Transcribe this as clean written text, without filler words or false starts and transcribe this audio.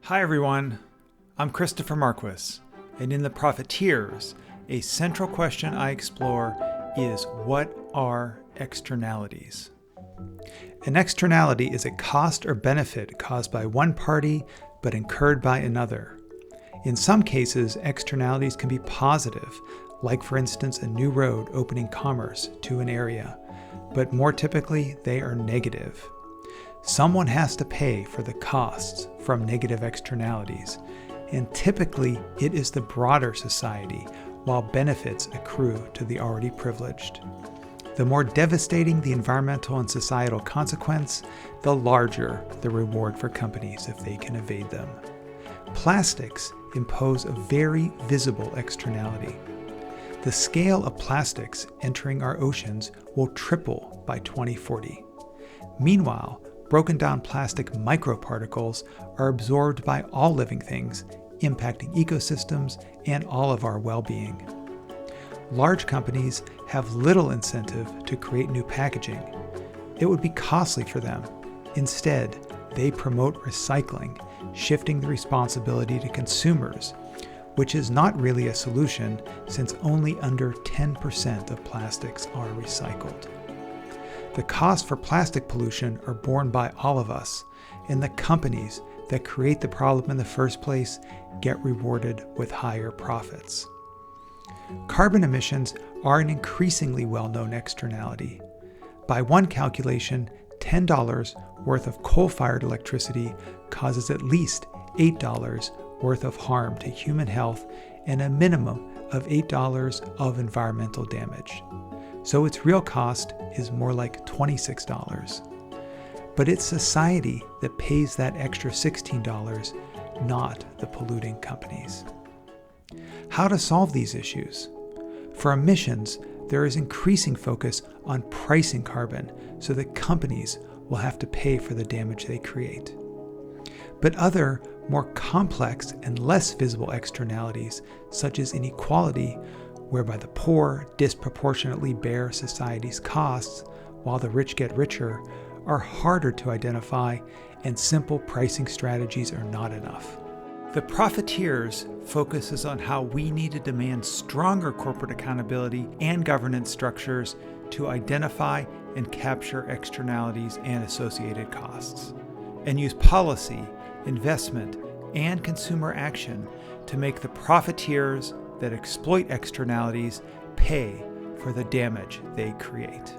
Hi everyone, I'm Christopher Marquis, and in the Profiteers, a central question I explore is what are externalities? An externality is a cost or benefit caused by one party but incurred by another. In some cases, externalities can be positive, like for instance a new road opening commerce to an area, but more typically they are negative. Someone has to pay for the costs from negative externalities, and typically it is the broader society, while benefits accrue to the already privileged. The more devastating the environmental and societal consequence, the larger the reward for companies if they can evade them. Plastics impose a very visible externality. The scale of plastics entering our oceans will triple by 2040. Meanwhile, broken down plastic microparticles are absorbed by all living things, impacting ecosystems and all of our well-being. Large companies have little incentive to create new packaging. It would be costly for them. Instead, they promote recycling, shifting the responsibility to consumers, which is not really a solution since only under 10% of plastics are recycled. The costs for plastic pollution are borne by all of us, and the companies that create the problem in the first place get rewarded with higher profits. Carbon emissions are an increasingly well-known externality. By one calculation, $10 worth of coal-fired electricity causes at least $8 worth of harm to human health and a minimum of $8 of environmental damage. So its real cost is more like $26. But it's society that pays that extra $16, not the polluting companies. How to solve these issues? For emissions, there is increasing focus on pricing carbon so that companies will have to pay for the damage they create. But other, more complex and less visible externalities, such as inequality, whereby the poor disproportionately bear society's costs while the rich get richer, are harder to identify, and simple pricing strategies are not enough. The Profiteers focuses on how we need to demand stronger corporate accountability and governance structures to identify and capture externalities and associated costs, and use policy, investment, and consumer action to make the profiteers that exploit externalities pay for the damage they create.